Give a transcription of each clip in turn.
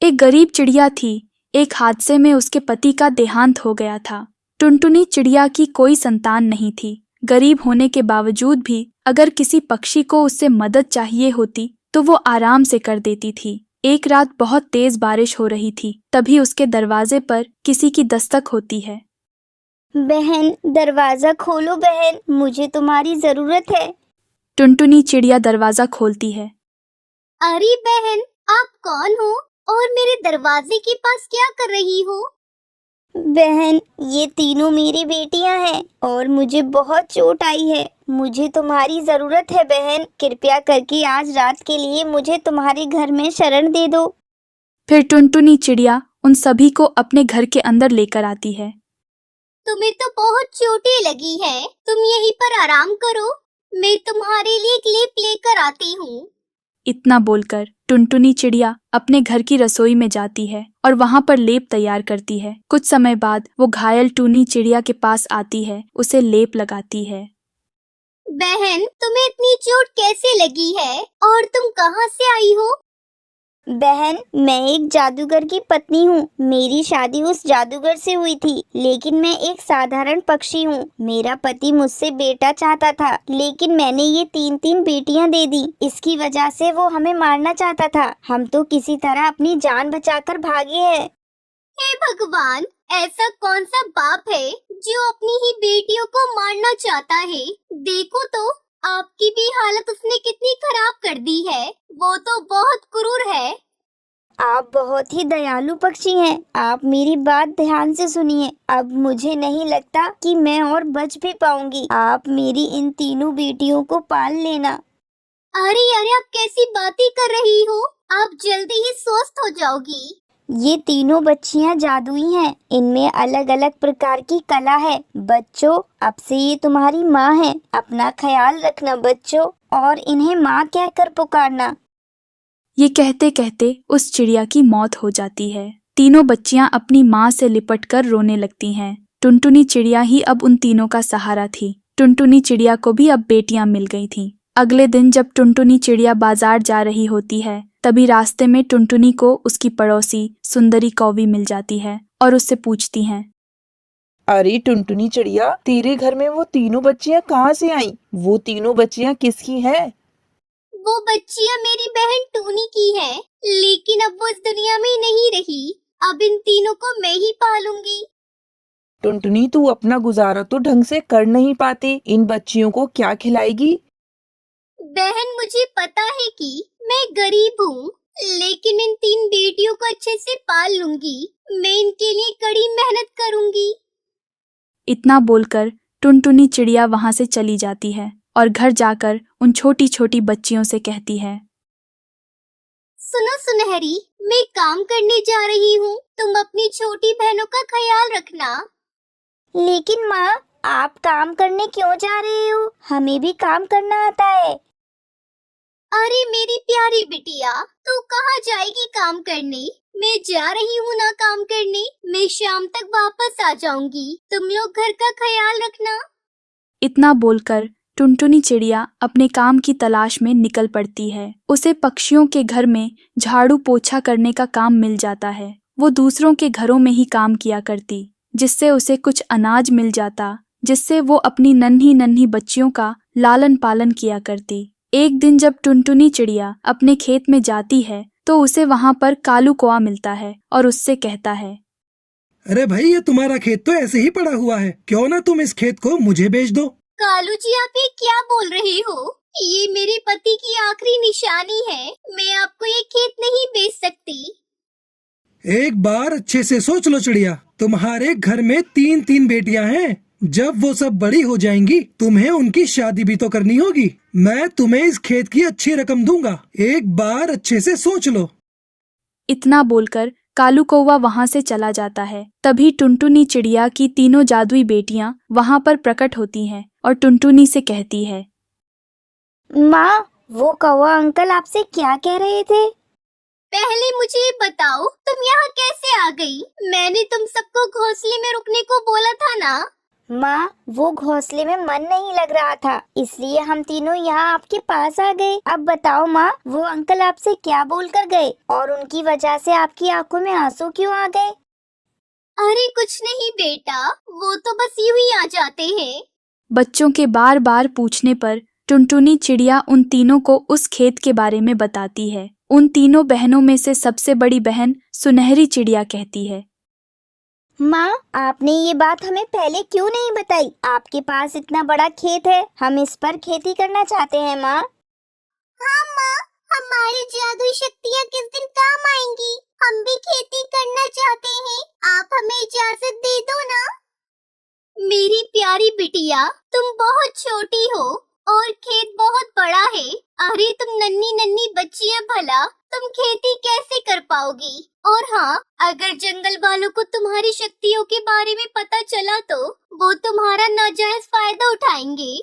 एक गरीब चिड़िया थी। एक हादसे में उसके पति का देहांत हो गया था। टुनटुनी चिड़िया की कोई संतान नहीं थी। गरीब होने के बावजूद भी अगर किसी पक्षी को उससे मदद चाहिए होती तो वो आराम से कर देती थी। एक रात बहुत तेज बारिश हो रही थी। तभी उसके दरवाजे पर किसी की दस्तक होती है। बहन, दरवाजा खोलो बहन, मुझे तुम्हारी जरूरत है। टुनटुनी चिड़िया दरवाजा खोलती है। अरे बहन, आप कौन हो और मेरे दरवाजे के पास क्या कर रही हो? बहन, ये तीनों मेरी बेटियां हैं और मुझे बहुत चोट आई है। मुझे तुम्हारी जरूरत है बहन, कृपया करके आज रात के लिए मुझे तुम्हारे घर में शरण दे दो। फिर टुनटुनी चिड़िया उन सभी को अपने घर के अंदर लेकर आती है। तुम्हें तो बहुत चोटें लगी है, तुम यहीं पर आराम करो, मैं तुम्हारे लिए एक लेप लेकर आती हूँ। इतना बोलकर टुनटुनी चिड़िया अपने घर की रसोई में जाती है और वहां पर लेप तैयार करती है। कुछ समय बाद वो घायल टूनी चिड़िया के पास आती है, उसे लेप लगाती है। बहन, तुम्हें इतनी चोट कैसे लगी है और तुम कहाँ से आई हो? बहन, मैं एक जादूगर की पत्नी हूँ। मेरी शादी उस जादूगर से हुई थी, लेकिन मैं एक साधारण पक्षी हूँ। मेरा पति मुझसे बेटा चाहता था, लेकिन मैंने ये 3-3 बेटियाँ दे दी। इसकी वजह से वो हमें मारना चाहता था। हम तो किसी तरह अपनी जान बचाकर भागे हैं। हे भगवान, ऐसा कौन सा बाप है जो अपनी ही बेटियों को मारना चाहता है? देखो तो, आपकी भी हालत उसने कितनी खराब कर दी है। वो तो बहुत क्रूर है। आप बहुत ही दयालु पक्षी हैं। आप मेरी बात ध्यान से सुनिए। अब मुझे नहीं लगता कि मैं और बच भी पाऊंगी। आप मेरी इन तीनों बेटियों को पाल लेना। अरे अरे, आप कैसी बातें कर रही हो? आप जल्दी ही स्वस्थ हो जाओगी। ये तीनों बच्चियां जादुई हैं। इनमें अलग अलग प्रकार की कला है। बच्चों, अब से ये तुम्हारी माँ है। अपना ख्याल रखना बच्चों, और इन्हें माँ कहकर पुकारना। ये कहते कहते उस चिड़िया की मौत हो जाती है। तीनों बच्चियां अपनी माँ से लिपटकर रोने लगती हैं। टुनटुनी चिड़िया ही अब उन तीनों का सहारा थी। टुनटुनी चिड़िया को भी अब बेटियां मिल गई थीं। अगले दिन जब टुनटुनी चिड़िया बाजार जा रही होती है, तभी रास्ते में टुनटुनी को उसकी पड़ोसी सुंदरी कौवी मिल जाती है और उससे पूछती हैं, अरे टुनटुनी चिड़िया, तेरे घर में वो तीनों बच्चियां कहाँ से आईं? वो तीनों बच्चियां किसकी हैं? वो बच्चियां मेरी बहन टूनी की है, लेकिन अब वो इस दुनिया में नहीं रही। अब इन तीनों को मैं ही पालूंगी। टुनटुनी, तू अपना गुजारा तो ढंग से कर नहीं पाती, इन बच्चियों को क्या खिलाएगी? बहन, मुझे पता है कि मैं गरीब हूँ, लेकिन इन 3 बेटियों को अच्छे से पाल लूंगी। मैं इनके लिए कड़ी मेहनत करूंगी। इतना बोलकर टुनटुनी चिड़िया वहां से चली जाती है और घर जाकर उन छोटी छोटी बच्चियों से कहती है, सुनो सुनहरी, मैं काम करने जा रही हूँ, तुम अपनी छोटी बहनों का ख्याल रखना। लेकिन माँ, आप काम करने क्यों जा रहे हो? हमें भी काम करना आता है। अरे मेरी प्यारी बिटिया, तू कहाँ जाएगी काम करने? मैं जा रही हूँ ना काम करने। मैं शाम तक वापस आ जाऊंगी। तुम लोग घर का ख्याल रखना। इतना बोलकर टुनटुनी चिड़िया अपने काम की तलाश में निकल पड़ती है। उसे पक्षियों के घर में झाड़ू पोछा करने का काम मिल जाता है। वो दूसरों के घरों में ही काम किया करती, जिससे उसे कुछ अनाज मिल जाता, जिससे वो अपनी नन्ही नन्ही बच्चियों का लालन पालन किया करती। एक दिन जब टुनटुनी चिड़िया अपने खेत में जाती है तो उसे वहां पर कालू कौआ मिलता है और उससे कहता है, अरे भाई, ये तुम्हारा खेत तो ऐसे ही पड़ा हुआ है, क्यों ना तुम इस खेत को मुझे बेच दो। कालू जी, आप ये क्या बोल रहे हो? ये मेरे पति की आखिरी निशानी है। मैं आपको ये खेत नहीं बेच सकती। एक बार अच्छे से सोच लो चिड़िया, तुम्हारे घर में 3-3 बेटियां हैं। जब वो सब बड़ी हो जाएंगी, तुम्हें उनकी शादी भी तो करनी होगी। मैं तुम्हें इस खेत की अच्छी रकम दूंगा, एक बार अच्छे से सोच लो। इतना बोलकर कालू कौवा वहां से चला जाता है। तभी टुनटुनी चिड़िया की तीनों जादुई बेटियां वहां पर प्रकट होती हैं और टुनटुनी से कहती है, माँ, वो कौवा अंकल आपसे क्या कह रहे थे? पहले मुझे ये बताओ, तुम यहाँ कैसे आ गई? मैंने तुम सबको घोंसले में रुकने को बोला था ना। माँ, वो घोंसले में मन नहीं लग रहा था, इसलिए हम तीनों यहाँ आपके पास आ गए। अब बताओ माँ, वो अंकल आपसे क्या बोल कर गए और उनकी वजह से आपकी आंखों में आंसू क्यों आ गए? अरे कुछ नहीं बेटा, वो तो बस यूं ही आ जाते हैं। बच्चों के बार बार पूछने पर टुनटुनी चिड़िया उन तीनों को उस खेत के बारे में बताती है। उन तीनों बहनों में से सबसे बड़ी बहन सुनहरी चिड़िया कहती है, माँ, आपने ये बात हमें पहले क्यों नहीं बताई? आपके पास इतना बड़ा खेत है, हम इस पर खेती करना चाहते हैं माँ। हाँ माँ, हमारी जादुई शक्तियाँ किस दिन काम आएंगी? हम भी खेती करना चाहते हैं, आप हमें इजाजत दे दो ना। मेरी प्यारी बिटिया, तुम बहुत छोटी हो और खेत बहुत बड़ा है। अरे तुम नन्ही नन्ही बच्चियां, भला तुम खेती कैसे कर पाओगी? और हाँ, अगर जंगल वालों को तुम्हारी शक्तियों के बारे में पता चला तो वो तुम्हारा नाजायज फायदा उठाएंगे।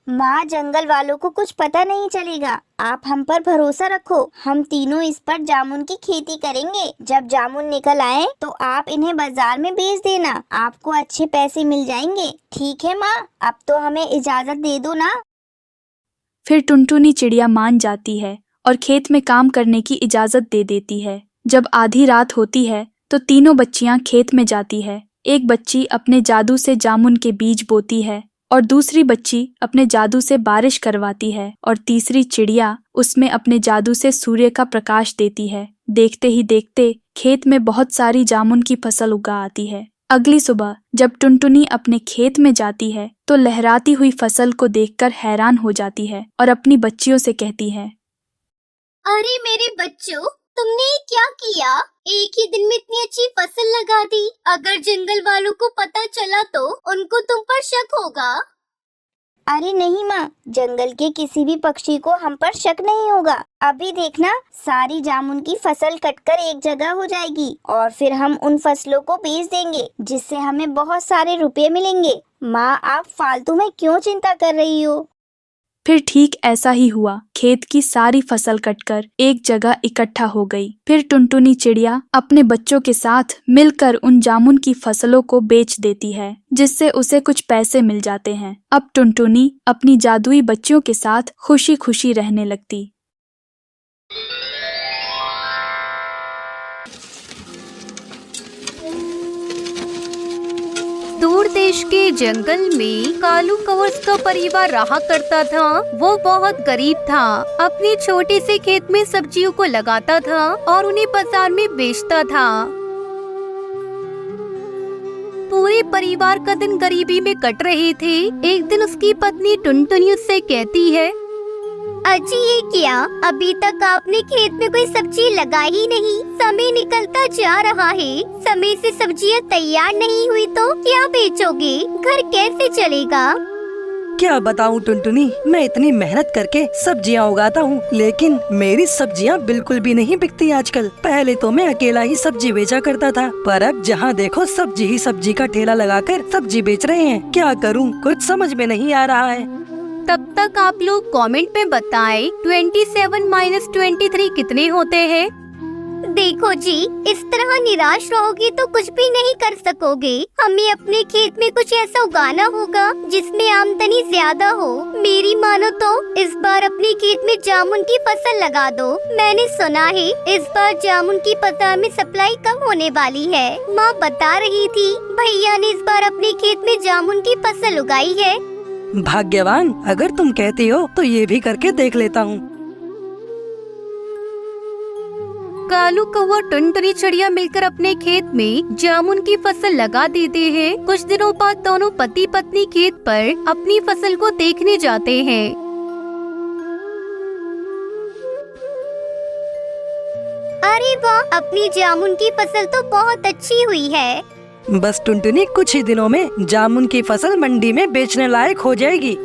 माँ, जंगल वालों को कुछ पता नहीं चलेगा, आप हम पर भरोसा रखो। हम तीनों इस पर जामुन की खेती करेंगे। जब जामुन निकल आए तो आप इन्हें बाजार में बेच देना, आपको अच्छे पैसे मिल जाएंगे। ठीक है माँ, अब तो हमें इजाजत दे दो ना। फिर टुनटुनी चिड़िया मान जाती है और खेत में काम करने की इजाजत दे देती है। जब आधी रात होती है तो तीनों बच्चियां खेत में जाती है। एक बच्ची अपने जादू से जामुन के बीज बोती है और दूसरी बच्ची अपने जादू से बारिश करवाती है और तीसरी चिड़िया उसमें अपने जादू से सूर्य का प्रकाश देती है। देखते ही देखते खेत में बहुत सारी जामुन की फसल उगा आती है। अगली सुबह जब टुनटुनी अपने खेत में जाती है तो लहराती हुई फसल को देखकर हैरान हो जाती है और अपनी बच्चियों से कहती है, अरे मेरे बच्चों, तुमने ये क्या किया? एक ही दिन में इतनी अच्छी फसल लगा दी। अगर जंगल वालों को पता चला तो उनको तुम पर शक होगा। अरे नहीं माँ, जंगल के किसी भी पक्षी को हम पर शक नहीं होगा। अभी देखना, सारी जामुन की फसल कटकर एक जगह हो जाएगी और फिर हम उन फसलों को बेच देंगे, जिससे हमें बहुत सारे रुपए मिलेंगे। माँ, आप फालतू में क्यों चिंता कर रही हो? फिर ठीक ऐसा ही हुआ। खेत की सारी फसल कटकर एक जगह इकट्ठा हो गई। फिर टुनटुनी चिड़िया अपने बच्चों के साथ मिलकर उन जामुन की फसलों को बेच देती है, जिससे उसे कुछ पैसे मिल जाते हैं। अब टुनटुनी अपनी जादुई बच्चियों के साथ खुशी खुशी रहने लगती। दूर देश के जंगल में कालू कौवा का परिवार रहा करता था। वो बहुत गरीब था। अपने छोटे से खेत में सब्जियों को लगाता था और उन्हें बाजार में बेचता था। पूरे परिवार का दिन गरीबी में कट रहे थे। एक दिन उसकी पत्नी टुनटुनी उससे कहती है, अजी ये क्या? अभी तक आपने खेत में कोई सब्जी लगाई ही नहीं। समय निकलता जा रहा है, समय से सब्जियां तैयार नहीं हुई तो क्या बेचोगे? घर कैसे चलेगा? क्या बताऊं टुनटुनी, मैं इतनी मेहनत करके सब्जियां उगाता हूँ, लेकिन मेरी सब्जियां बिल्कुल भी नहीं बिकती आजकल। पहले तो मैं अकेला ही सब्जी बेचा करता था, पर अब जहाँ देखो सब्जी ही सब्जी का ठेला लगाकर सब्जी बेच रहे हैं। क्या करूँ, कुछ समझ में नहीं आ रहा है। तब तक आप लोग कमेंट में बताएं 27 - 23 कितने होते हैं। देखो जी, इस तरह निराश रहोगे तो कुछ भी नहीं कर सकोगे। हमें अपने खेत में कुछ ऐसा उगाना होगा जिसमें आमदनी ज्यादा हो। मेरी मानो तो इस बार अपने खेत में जामुन की फसल लगा दो। मैंने सुना है इस बार जामुन की बाजार में सप्लाई कम होने वाली है। माँ बता रही थी भैया ने इस बार अपने खेत में जामुन की फसल उगाई है। भाग्यवान, अगर तुम कहती हो तो ये भी करके देख लेता हूँ। कालू कौवा टुनटुनी चिड़िया मिलकर अपने खेत में जामुन की फसल लगा देते हैं। कुछ दिनों बाद दोनों पति पत्नी खेत पर अपनी फसल को देखने जाते हैं। अरे वाह, अपनी जामुन की फसल तो बहुत अच्छी हुई है। बस टुनटुनी, कुछ ही दिनों में जामुन की फसल मंडी में बेचने लायक हो जाएगी।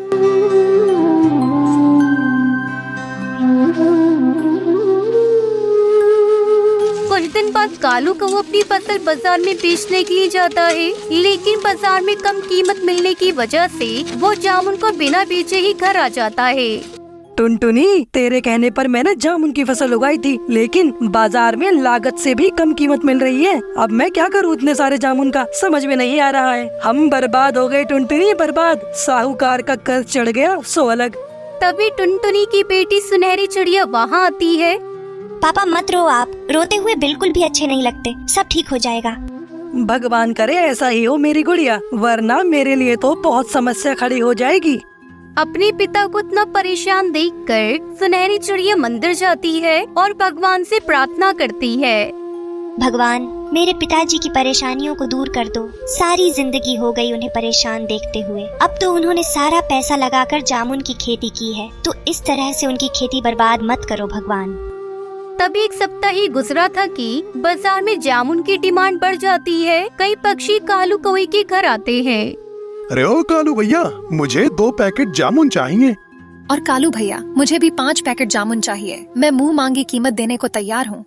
कुछ दिन बाद कालू कौवा अपनी फसल बाजार में बेचने के लिए जाता है, लेकिन बाजार में कम कीमत मिलने की वजह से वो जामुन को बिना बेचे ही घर आ जाता है। टुनटुनी, तेरे कहने पर मैंने जामुन की फसल उगाई थी, लेकिन बाजार में लागत से भी कम कीमत मिल रही है। अब मैं क्या करूँ इतने सारे जामुन का, समझ में नहीं आ रहा है। हम बर्बाद हो गए टुनटुनी, बर्बाद। साहूकार का कर्ज चढ़ गया सो अलग। तभी टुनटुनी की बेटी सुनहरी चिड़िया वहाँ आती है। पापा मत रो, आप रोते हुए बिल्कुल भी अच्छे नहीं लगते, सब ठीक हो जाएगा। भगवान करे ऐसा ही हो मेरी गुड़िया, वरना मेरे लिए तो बहुत समस्या खड़ी हो जाएगी। अपने पिता को इतना परेशान देखकर सुनहरी चिड़िया मंदिर जाती है और भगवान से प्रार्थना करती है। भगवान, मेरे पिताजी की परेशानियों को दूर कर दो। सारी जिंदगी हो गई उन्हें परेशान देखते हुए। अब तो उन्होंने सारा पैसा लगाकर जामुन की खेती की है, तो इस तरह से उनकी खेती बर्बाद मत करो भगवान। तभी एक सप्ताह ही गुजरा था कि बाजार में जामुन की डिमांड बढ़ जाती है। कई पक्षी कालू कौवे के घर आते हैं। अरे ओ कालू भैया, मुझे 2 पैकेट जामुन चाहिए। और कालू भैया, मुझे भी 5 पैकेट जामुन चाहिए। मैं मुंह मांगी कीमत देने को तैयार हूँ।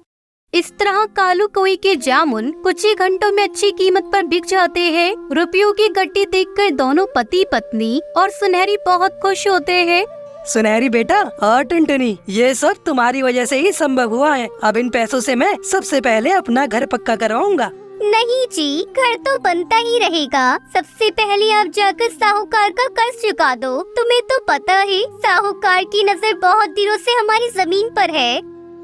इस तरह कालू कौवे के जामुन कुछ ही घंटों में अच्छी कीमत पर बिक जाते हैं। रुपयों की गड्डी देखकर दोनों पति पत्नी और सुनहरी बहुत खुश होते हैं। सुनहरी बेटा और टुनटुनी, ये सब तुम्हारी वजह से ही संभव हुआ है। अब इन पैसों से मैं सबसे पहले अपना घर पक्का करवाऊंगा। नहीं जी, घर तो बनता ही रहेगा। सबसे पहले आप जाकर साहूकार का कर्ज चुका दो। तुम्हें तो पता है साहूकार की नजर बहुत दिनों से हमारी जमीन पर है।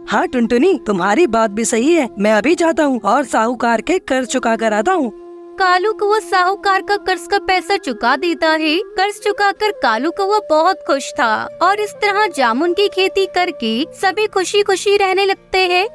हाँ टुनटुनी, तुम्हारी बात भी सही है। मैं अभी जाता हूँ और साहूकार के कर्ज चुका कर आता हूँ। कालू कौवा साहूकार का कर्ज का पैसा चुका देता है। कर्ज चुकाकर कालू कौवा बहुत खुश था और इस तरह जामुन की खेती करके सभी खुशी खुशी रहने लगते हैं।